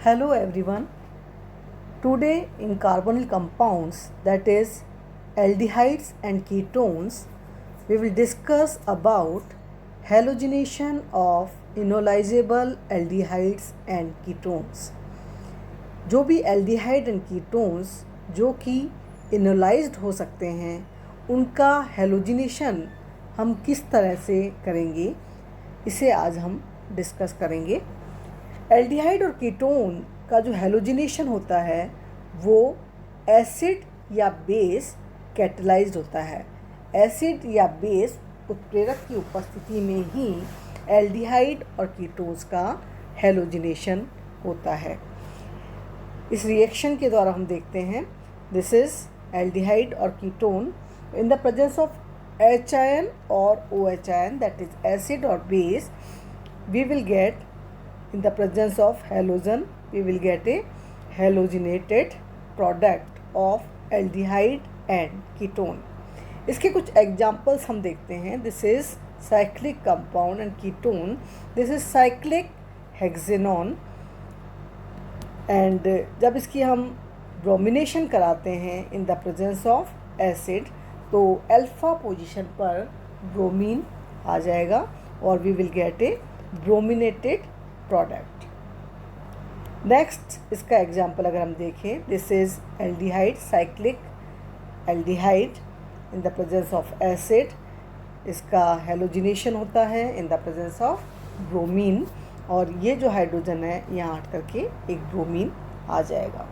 Hello everyone. Today in carbonyl compounds, that is aldehydes and ketones, we will discuss about halogenation of enolizable aldehydes and ketones. जो भी aldehyde and ketones जो कि इनोलाइज्ड हो सकते हैं उनका हेलोजिनेशन हम किस तरह से करेंगे, इसे आज हम डिस्कस करेंगे। एल्डिहाइड और कीटोन का जो हेलोजिनेशन होता है वो एसिड या बेस कैटलाइज्ड होता है। एसिड या बेस उत्प्रेरक की उपस्थिति में ही एल्डिहाइड और कीटोन्स का हेलोजिनेशन होता है। इस रिएक्शन के द्वारा हम देखते हैं दिस इज एल्डिहाइड और ketone in the presence of H ion or OH ion, that is acid or base, we will get in the presence of halogen we will get a halogenated product of aldehyde and ketone. इसके कुछ examples हम देखते हैं। This is cyclic compound and ketone, this is cyclic hexanone. And जब इसकी हम bromination कराते हैं in the presence of acid तो अल्फा पोजीशन पर ब्रोमीन आ जाएगा और we will get a brominated product. Next इसका एग्जांपल अगर हम देखें, this is aldehyde, cyclic aldehyde in the presence of acid, इसका हेलोजिनेशन होता है in the presence of bromine और ये जो हाइड्रोजन है यहाँ हट करके एक ब्रोमीन आ जाएगा।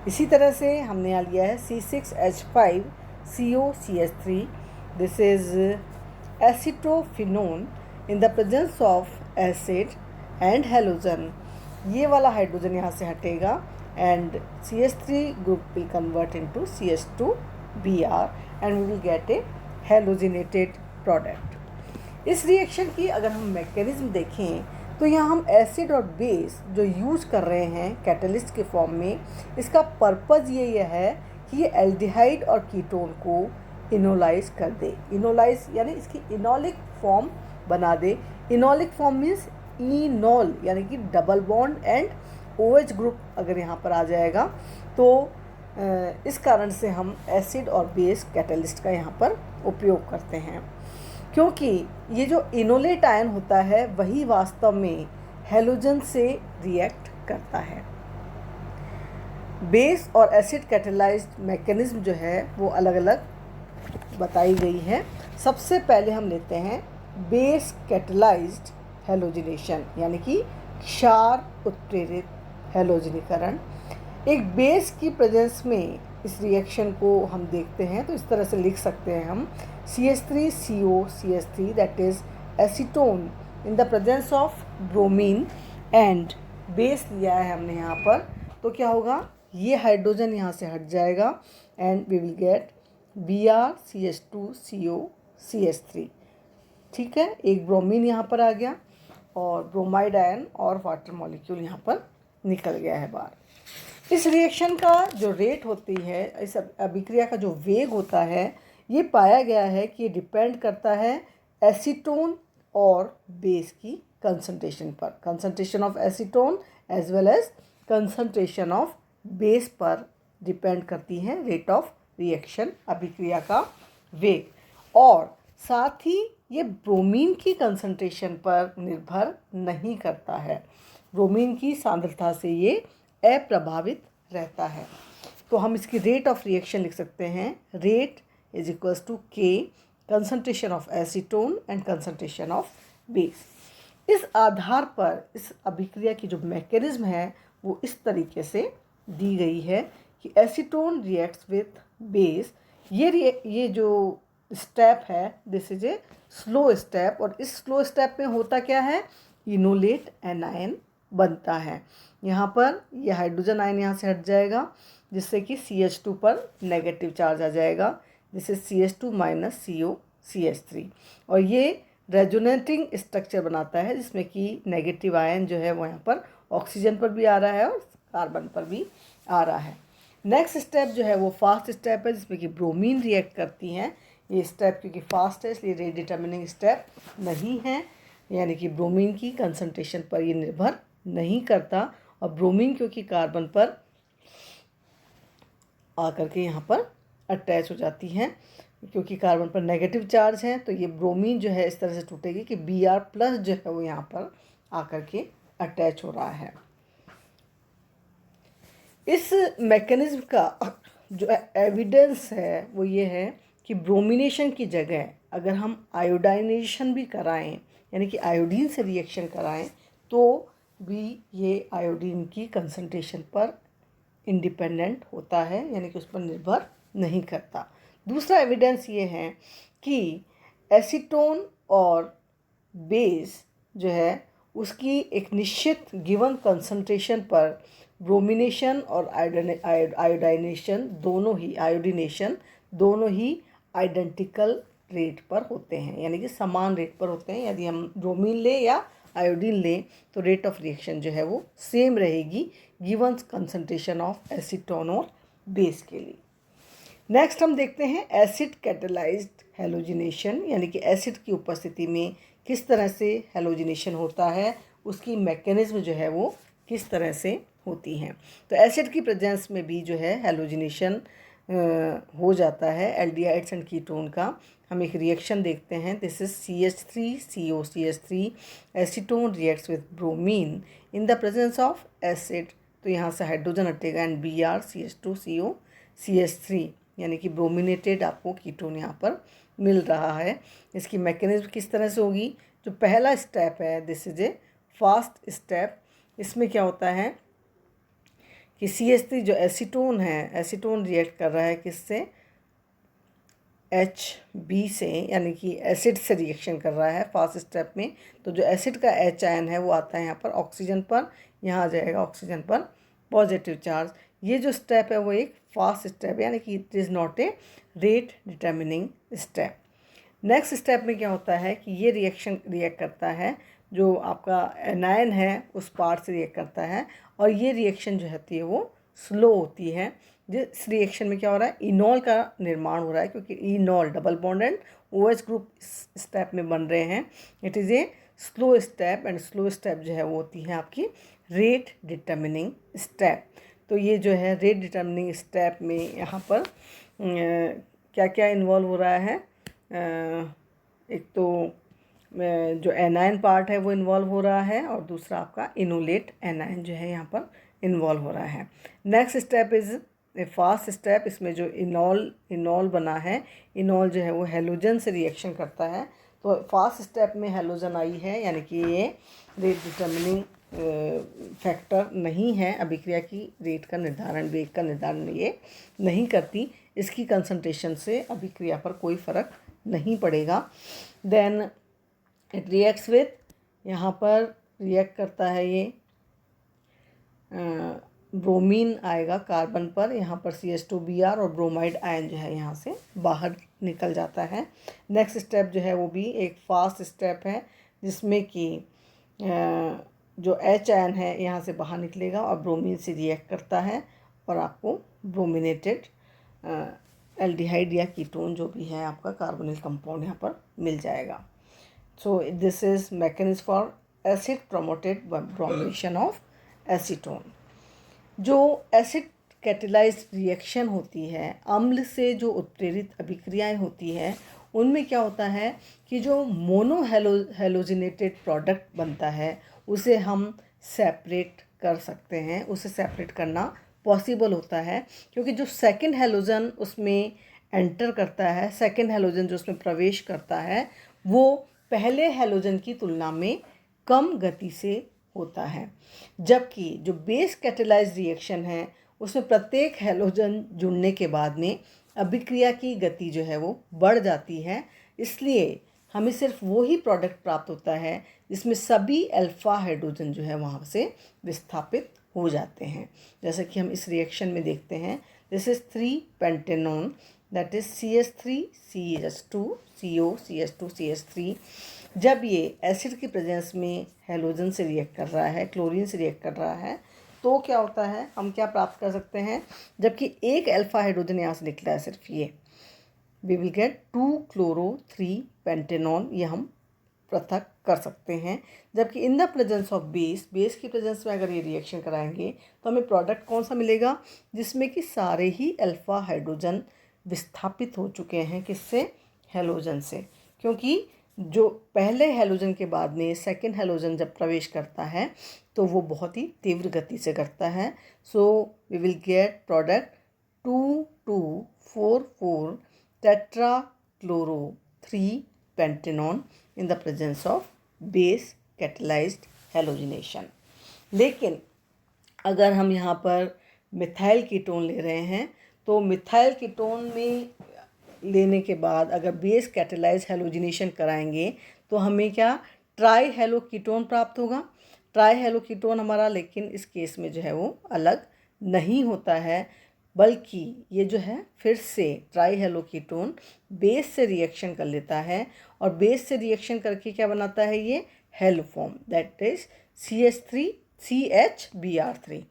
इसी तरह से हमने यहाँ लिया है C6H5COCH3, this is acetophenone in the presence of acid and halogen. ये वाला हाइड्रोजन यहाँ से हटेगा and CH3 group will convert into CH2Br and we will get a halogenated product. इस रिएक्शन की अगर हम मैकेनिज्म देखें तो यहाँ हम एसिड और बेस जो यूज कर रहे हैं कैटलिस्ट के फॉर्म में, इसका पर्पज़ ये है कि ये एल्डिहाइड और कीटोन को इनोलाइज कर दे। इनोलाइज यानी इसकी इनोलिक फॉर्म बना दे। इनोलिक फॉर्म मीन्स इनोल यानी कि double bond and OH group अगर यहाँ पर आ जाएगा तो इस कारण से हम एसिड और बेस कैटलिस्ट का यहाँ पर उपयोग करते हैं, क्योंकि ये जो इनोलेट आयन होता है वही वास्तव में हेलोजन से रिएक्ट करता है। बेस और एसिड कैटलाइज्ड मैकेनिज्म जो है वो अलग अलग बताई गई है। सबसे पहले हम लेते हैं बेस कैटलाइज्ड हेलोजिनेशन यानी कि क्षार उत्प्रेरित हेलोजनीकरण। एक बेस की प्रेजेंस में इस रिएक्शन को हम देखते हैं तो इस तरह से लिख सकते हैं हम CH3COCH3 that is acetone in the presence of bromine and base लिया है हमने यहाँ पर, तो क्या होगा, ये हाइड्रोजन यहाँ से हट जाएगा and we will gate BrCH2COCH3। ठीक है, एक ब्रोमीन यहाँ पर आ गया और ब्रोमाइड आयन और वाटर मॉलिक्यूल यहाँ पर निकल गया है बाहर। इस रिएक्शन का जो रेट होती है, इस अभिक्रिया का जो वेग होता है, ये पाया गया है कि ये डिपेंड करता है एसीटोन और बेस की कंसंट्रेशन पर। Concentration of acetone as well as concentration of base पर डिपेंड करती है रेट ऑफ रिएक्शन, अभिक्रिया का वेग। और साथ ही ये ब्रोमीन की कंसंट्रेशन पर निर्भर नहीं करता है, ब्रोमीन की सांद्रता से ये अप्रभावित रहता है। तो हम इसकी रेट ऑफ रिएक्शन लिख सकते हैं, rate is equals to K concentration of acetone and concentration of base. इस आधार पर इस अभिक्रिया की जो मैकेनिज्म है वो इस तरीके से दी गई है कि एसीटोन रिएक्ट्स विथ बेस। ये जो स्टेप है this is a slow step और इस स्लो स्टेप में होता क्या है, इनोलेट एनायन बनता है। यहाँ पर यह हाइड्रोजन आयन यहाँ से हट जाएगा जिससे कि CH2 पर नेगेटिव चार्ज आ जाएगा, जिससे CH2 माइनस COCH3 और ये रेजोनेटिंग स्ट्रक्चर बनाता है जिसमें कि नेगेटिव आयन जो है वो यहाँ पर ऑक्सीजन पर भी आ रहा है और कार्बन पर भी आ रहा है। नेक्स्ट स्टेप जो है वो फास्ट स्टेप है जिसमें कि ब्रोमीन रिएक्ट करती हैं। ये स्टेप क्योंकि फास्ट है इसलिए रेट डिटर्मिनिंग स्टेप नहीं है, यानी कि ब्रोमीन की कंसंट्रेशन पर ये निर्भर नहीं करता और ब्रोमीन क्योंकि कार्बन पर आकर के यहाँ पर अटैच हो जाती हैं, क्योंकि कार्बन पर नेगेटिव चार्ज है, तो ये ब्रोमीन जो है इस तरह से टूटेगी कि Br+ जो है वो यहाँ पर आकर के अटैच हो रहा है। इस मैकेनिज्म का जो एविडेंस है वो ये है कि ब्रोमिनेशन की जगह अगर हम आयोडाइनेशन भी कराएं, यानी कि आयोडीन से रिएक्शन कराएं, तो भी ये आयोडीन की कंसंट्रेशन पर इंडिपेंडेंट होता है, यानी कि उस पर निर्भर नहीं करता। दूसरा एविडेंस ये है कि एसीटोन और बेस जो है उसकी एक निश्चित गिवन कंसंट्रेशन पर ब्रोमिनेशन और आयोडाइनेशन दोनों ही आइडेंटिकल रेट पर होते हैं, यानी कि समान रेट पर होते हैं। यदि हम ब्रोमीन लें या आयोडीन लें तो रेट ऑफ रिएक्शन जो है वो सेम रहेगी गिवन कंसंट्रेशन ऑफ एसीटोन और बेस के लिए। नेक्स्ट हम देखते हैं एसिड कैटेलाइज्ड हेलोजिनेशन, यानी कि एसिड की उपस्थिति में किस तरह से हेलोजिनेशन होता है, उसकी मैकेनिज्म जो है वो किस तरह से होती हैं। तो एसिड की प्रेजेंस में भी जो है हेलोजिनेशन हो जाता है एल्डिहाइड्स एंड कीटोन का। हम एक रिएक्शन देखते हैं, this is CH3COCH3 acetone reacts with bromine in the presence of acid. तो यहाँ से हाइड्रोजन हटेगा एंड BrCH2COCH3, यानी कि ब्रोमिनेटेड आपको कीटोन यहाँ पर मिल रहा है। इसकी मैकेनिज्म किस तरह से होगी, जो पहला स्टेप है this is a fast step. इसमें क्या होता है कि CH3 जो एसीटोन है, एसीटोन रिएक्ट कर रहा है किससे, Hb से, यानी कि एसिड से रिएक्शन कर रहा है फास्ट स्टेप में। तो जो एसिड का H आयन है वो आता है यहाँ पर ऑक्सीजन पर, यहाँ आ जाएगा ऑक्सीजन पर पॉजिटिव चार्ज। ये जो स्टेप है वो एक फास्ट स्टेप है, यानी कि it is not a rate determining step. Next step में क्या होता है कि ये रिएक्ट करता है, जो आपका एनायन है उस पार्ट से रिएक्ट करता है, और ये रिएक्शन जो होती है वो स्लो होती है। जिस रिएक्शन में क्या हो रहा है, इनॉल का निर्माण हो रहा है, क्योंकि इनॉल double bond and OH group step में बन रहे हैं। It is a slow step, and slow step जो है वो होती है आपकी रेट डिटर्मिनिंग स्टेप। तो ये जो है रेट डिटर्मिनिंग स्टेप में यहाँ पर क्या क्या इन्वॉल्व हो रहा है, एक तो जो एनायन पार्ट है वो इन्वॉल्व हो रहा है, और दूसरा आपका इनोलेट एनायन जो है यहाँ पर इन्वॉल्व हो रहा है। Next step is a fast step. इसमें जो इनॉल बना है, इनॉल जो है वो हेलोजन से रिएक्शन करता है। तो फास्ट स्टेप में हेलोजन आई है, यानी कि ये रेट डिटर्मिनिंग फैक्टर नहीं है, अभिक्रिया की रेट का निर्धारण, वेग का निर्धारण ये नहीं करती। इसकी कंसंट्रेशन से अभिक्रिया पर कोई फ़र्क नहीं पड़ेगा। देन इट रिएक्ट्स विथ, यहाँ पर रिएक्ट करता है ये ब्रोमीन आएगा कार्बन पर, यहाँ पर CH2Br और ब्रोमाइड आयन जो है यहाँ से बाहर निकल जाता है। नेक्स्ट स्टेप जो है वो भी एक फास्ट स्टेप है, जिसमें कि जो H आयन है यहाँ से बाहर निकलेगा और ब्रोमीन से रिएक्ट करता है, और आपको ब्रोमिनेटेड एल्डिहाइड या कीटोन जो भी है आपका कार्बोनिल कंपाउंड यहाँ पर मिल जाएगा। So this is mechanism for acid promoted by bromination of acetone. जो एसिड कैटेलाइज्ड रिएक्शन होती है, अम्ल से जो उत्प्रेरित अभिक्रियाएं होती है, उनमें क्या होता है कि जो मोनो हेलोजिनेटेड प्रोडक्ट बनता है उसे हम सेपरेट कर सकते हैं, उसे सेपरेट करना पॉसिबल होता है, क्योंकि जो सेकंड हेलोजन उसमें एंटर करता है, सेकंड हेलोजन जो उसमें प्रवेश करता है, वो पहले हेलोजन की तुलना में कम गति से होता है। जबकि जो बेस कैटेलाइज्ड रिएक्शन है उसमें प्रत्येक हेलोजन जुड़ने के बाद में अभिक्रिया की गति जो है वो बढ़ जाती है। इसलिए हमें सिर्फ वो ही प्रोडक्ट प्राप्त होता है जिसमें सभी अल्फा हाइड्रोजन जो है वहाँ से विस्थापित हो जाते हैं। जैसा कि हम इस रिएक्शन में देखते हैं, this is 3 pentanone, that is CH3CH2CO CH2CH3। जब ये एसिड की प्रेजेंस में हेलोजन से रिएक्ट कर रहा है, क्लोरीन से रिएक्ट कर रहा है, तो क्या होता है, हम क्या प्राप्त कर सकते हैं, जबकि एक अल्फा हाइड्रोजन यहाँ से निकला है सिर्फ ये, we will get 2 chloro 3 pentanone, ये हम पृथक कर सकते हैं। जबकि in the presence of base, base की प्रेजेंस में अगर ये रिएक्शन कराएंगे तो हमें प्रोडक्ट कौन सा मिलेगा, जिसमें कि सारे ही अल्फा हाइड्रोजन विस्थापित हो चुके हैं। किससे? हैलोजन से। क्योंकि जो पहले हैलोजन के बाद में सेकंड हैलोजन जब प्रवेश करता है तो वो बहुत ही तीव्र गति से करता है। So we will get product 2,2,4,4 tetrachloro 3 pentanone in the presence of base catalysed halogenation. लेकिन अगर हम यहाँ पर मिथाइल कीटोन ले रहे हैं तो मिथाइल कीटोन में लेने के बाद अगर बेस कैटेलाइज हैलोजिनेशन कराएंगे तो हमें क्या, ट्राई हैलो कीटोन प्राप्त होगा। ट्राई हैलो कीटोन हमारा लेकिन इस केस में जो है वो अलग नहीं होता है, बल्कि ये जो है फिर से ट्राई हैलो कीटोन बेस से रिएक्शन कर लेता है और बेस से रिएक्शन करके क्या बनाता है, ये hello form, that is CH3CHBr3।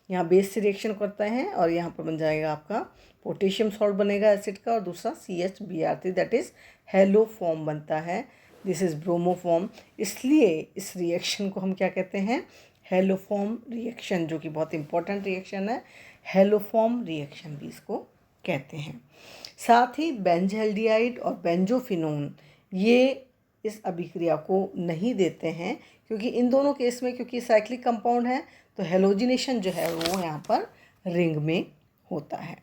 यहाँ बेस से रिएक्शन करता है और यहाँ पर बन जाएगा आपका पोटेशियम सॉल्ट बनेगा एसिड का, और दूसरा CHBr3 that is hello form बनता है। This is bromo form. इसलिए इस रिएक्शन को हम क्या कहते हैं, हैलो फॉर्म रिएक्शन, जो कि बहुत इंपॉर्टेंट रिएक्शन है। हैलो फॉर्म रिएक्शन भी इसको कहते हैं। साथ ही बेंजल्डिहाइड और बेंजोफिनोन ये इस अभिक्रिया को नहीं देते हैं, क्योंकि इन दोनों केस में क्योंकि साइक्लिक कंपाउंड है तो हैलोजिनेशन जो है वो यहाँ पर रिंग में होता है।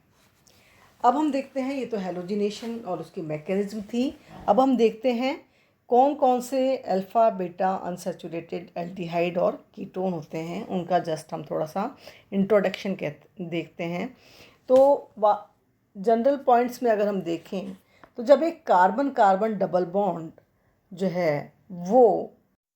अब हम देखते हैं, ये तो हैलोजिनेशन और उसकी मैकेनिज्म थी। अब हम देखते हैं कौन कौन से अल्फ़ा बीटा अनसैचुरेटेड एल्डिहाइड और कीटोन होते हैं, उनका जस्ट हम थोड़ा सा इंट्रोडक्शन देखते हैं। तो जनरल पॉइंट्स में अगर हम देखें तो जब एक कार्बन कार्बन डबल बॉन्ड जो है वो,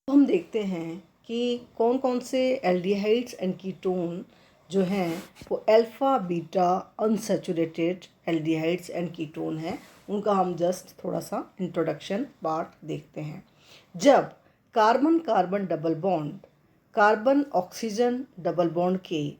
हम देखते हैं कि कौन कौन से एल्डिहाइड्स एंड कीटोन जो हैं वो alpha beta unsaturated aldehydes and ketone हैं। उनका हम जस्ट थोड़ा सा इंट्रोडक्शन पार्ट देखते हैं। जब carbon carbon double bond carbon oxygen double bond के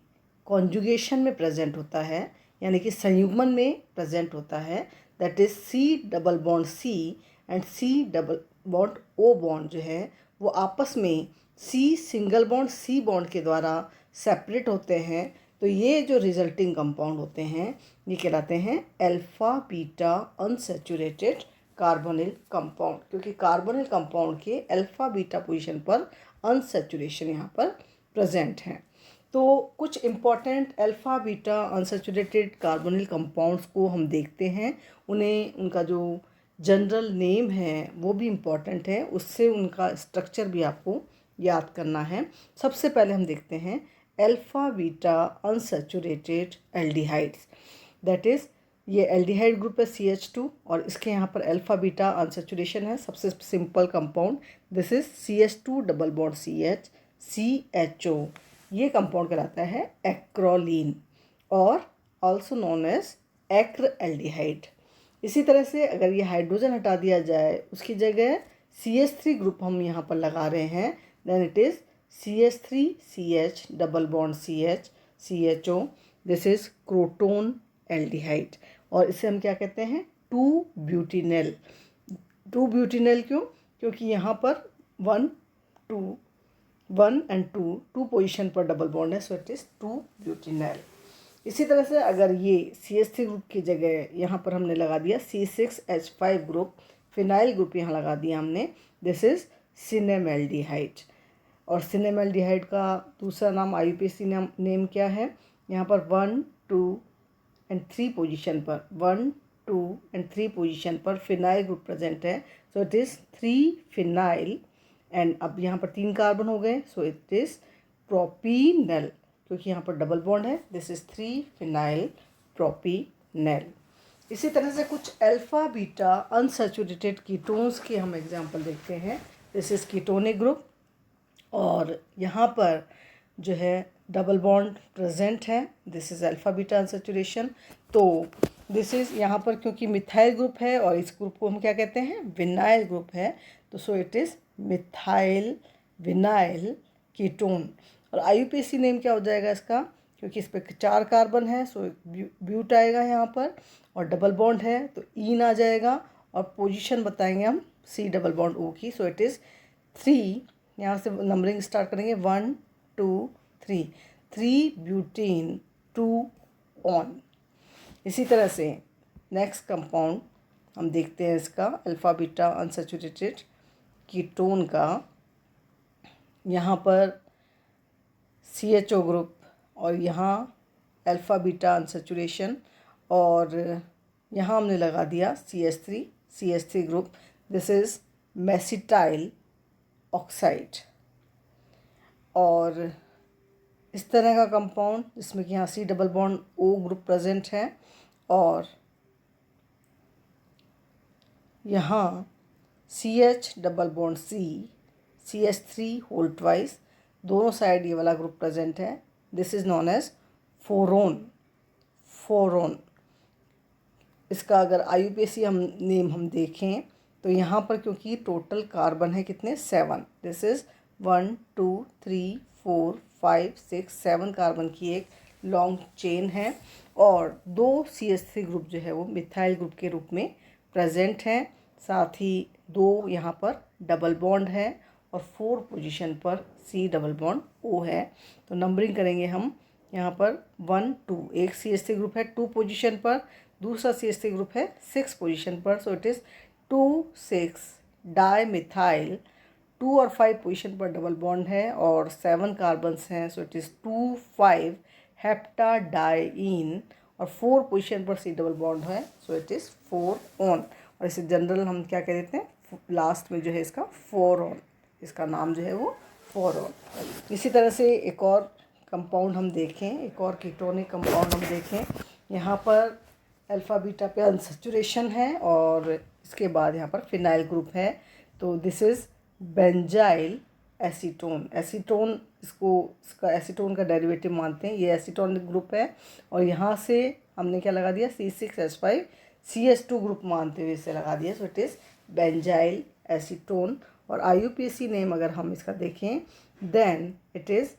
कॉन्जुगेशन में प्रेजेंट होता है, यानी कि संयुग्मन में प्रेजेंट होता है, that is C double bond C and C double bond O bond जो है वो आपस में C single bond C bond के द्वारा सेपरेट होते हैं, तो ये जो रिजल्टिंग कंपाउंड होते हैं ये कहलाते हैं alpha beta unsaturated carbonyl compound, क्योंकि कार्बोनिल कंपाउंड के अल्फ़ा बीटा पोजीशन पर अनसैचुरेशन यहाँ पर प्रेजेंट हैं। तो कुछ important alpha beta unsaturated carbonyl compounds को हम देखते हैं, उन्हें उनका जो जनरल नेम है वो भी इम्पॉर्टेंट है, उससे उनका स्ट्रक्चर भी आपको याद करना है। सबसे पहले हम देखते हैं alpha beta unsaturated aldehydes, that is ये एल्डिहाइड ग्रुप है CH2 और इसके यहाँ पर अल्फ़ा बीटा अनसैचुरेशन है। सबसे simple compound this is CH2 double bond CH CHO, ये कंपाउंड कहलाता है एक्रोलीन और ऑल्सो नोन एज एक्र एल्डिहाइड। इसी तरह से अगर ये हाइड्रोजन हटा दिया जाए, उसकी जगह CH3 ग्रुप हम यहाँ पर लगा रहे हैं, then it is CH3CH double bond CH CHO, this is crotonaldehyde. और इसे हम क्या कहते हैं, 2-ब्यूटिनल। 2-ब्यूटिनल क्यों? क्योंकि यहाँ पर 1 एंड 2 पोजीशन पर डबल बॉन्ड है, सो इट इज़ 2-ब्यूटिनल। इसी तरह से अगर ये CH3 ग्रुप की जगह यहाँ पर हमने लगा दिया C6H5 ग्रुप, फिनाइल ग्रुप यहाँ लगा दिया हमने, दिस इज़ सिनेमैल्डिहाइड। और सिनेमैल्डिहाइड का दूसरा नाम IUPAC नेम क्या है, यहाँ पर 1, 2 एंड 3 पोजीशन पर 1, 2 एंड 3 पोजीशन पर फिनाइल ग्रुप प्रेजेंट है, so it is 3 phenyl. And अब यहाँ पर 3 कार्बन हो गए, सो इट इज़ प्रोपीनल, क्योंकि यहाँ पर डबल बॉन्ड है, दिस इज़ 3 फिनाइल प्रोपीनल। इसी तरह से कुछ अल्फ़ा बीटा अनसैचुरेटेड कीटोन्स के हम एग्जांपल देखते हैं। दिस इज़ कीटोनिक ग्रुप और यहाँ पर जो है डबल बॉन्ड प्रेजेंट है, this is alpha beta unsaturation. तो दिस इज़ यहाँ पर क्योंकि मिथाइल ग्रुप है और इस ग्रुप को हम क्या कहते हैं, विनाइल ग्रुप है, तो so it is methyl vinyl ketone. और IUPAC नेम क्या हो जाएगा इसका, क्योंकि इस पर 4 कार्बन है, सो ब्यूट आएगा यहाँ पर, और डबल बॉन्ड है तो ईन आ जाएगा, और पोजीशन बताएंगे हम सी डबल बॉन्ड ओ की। सो इट इज़ 3, यहाँ से नंबरिंग स्टार्ट करेंगे 1 2 3, 3 ब्यूटेन 2 ऑन। इसी तरह से नेक्स्ट कंपाउंड हम देखते हैं इसका अल्फ़ा बीटा अनसैचुरेटेड कीटोन का। यहाँ पर CHO ग्रुप और यहाँ अल्फ़ा बीटा अनसैचुरेशन, और यहाँ हमने लगा दिया CH3 group. This is mesityl oxide. और इस तरह का कंपाउंड जिसमें कि यहाँ C double bond O group present है, और यहाँ CH double bond C CH3 whole twice, दोनों साइड ये वाला ग्रुप प्रेजेंट है। This is known as phorone. इसका अगर IUPAC नेम हम देखें तो यहाँ पर क्योंकि टोटल कार्बन है कितने 7, दिस इज़ 1 2 3 4 5 6 7 कार्बन की एक लॉन्ग चेन है, और 2 CH3 ग्रुप जो है वो मिथाइल ग्रुप के रूप में प्रेजेंट हैं। साथ ही 2 यहाँ पर डबल बॉन्ड है और 4 पोजीशन पर C डबल बॉन्ड O है। तो नंबरिंग करेंगे हम यहाँ पर 1 2, एक CH3 ग्रुप है 2 पोजीशन पर, दूसरा CH3 ग्रुप है 6 पोजीशन पर। So it is 2 6 di methyl, 2 और 5 पोजीशन पर डबल बॉन्ड है और 7 कार्बन्स हैं। सो इट इज़ 2 5 हेप्टाडाइइन, और 4 पोजीशन पर C डबल बॉन्ड है। So it is 4 on. और इसे जनरल हम क्या कह देते हैं, लास्ट में जो है इसका 4 ऑन, इसका नाम जो है वो 4 ऑन। इसी तरह से एक और कंपाउंड हम देखें, एक और कीटोनिक कंपाउंड हम देखें। यहाँ पर अल्फ़ा बीटा पे अनसैचुरेशन है और इसके बाद यहाँ पर फिनाइल ग्रुप है। तो दिस इज़ बेंजाइल एसीटोन। इसका एसीटोन का डेरिवेटिव मानते हैं, ये एसीटोनिक ग्रुप है। और यहाँ से हमने क्या लगा दिया, C6H5 CH2 ग्रुप मानते हुए इसे लगा दिया। So it is benzyl acetone. और IUPAC नेम अगर हम इसका देखें, देन इट इज़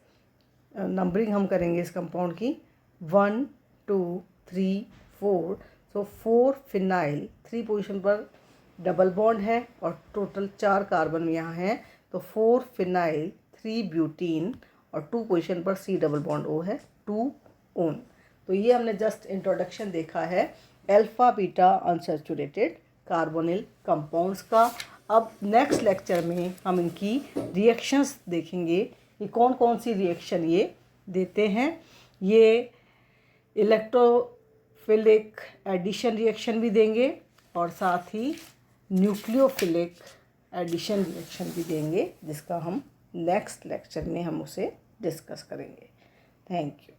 नंबरिंग हम करेंगे इस कंपाउंड की 1 2 3 4। सो 4 फिनाइल, 3 पोजीशन पर डबल बॉन्ड है और टोटल 4 कार्बन यहाँ हैं। तो 4 फिनाइल 3 ब्यूटीन और 2 पोजीशन पर C डबल बॉन्ड O है 2 ओन। तो ये हमने जस्ट इंट्रोडक्शन देखा है alpha beta unsaturated carbonyl compounds का। अब नेक्स्ट लेक्चर में हम इनकी रिएक्शंस देखेंगे कि कौन कौन सी रिएक्शन ये देते हैं। ये इलेक्ट्रोफिलिक एडिशन रिएक्शन भी देंगे और साथ ही न्यूक्लियोफिलिक एडिशन रिएक्शन भी देंगे, जिसका हम नेक्स्ट लेक्चर में हम उसे डिस्कस करेंगे। Thank you.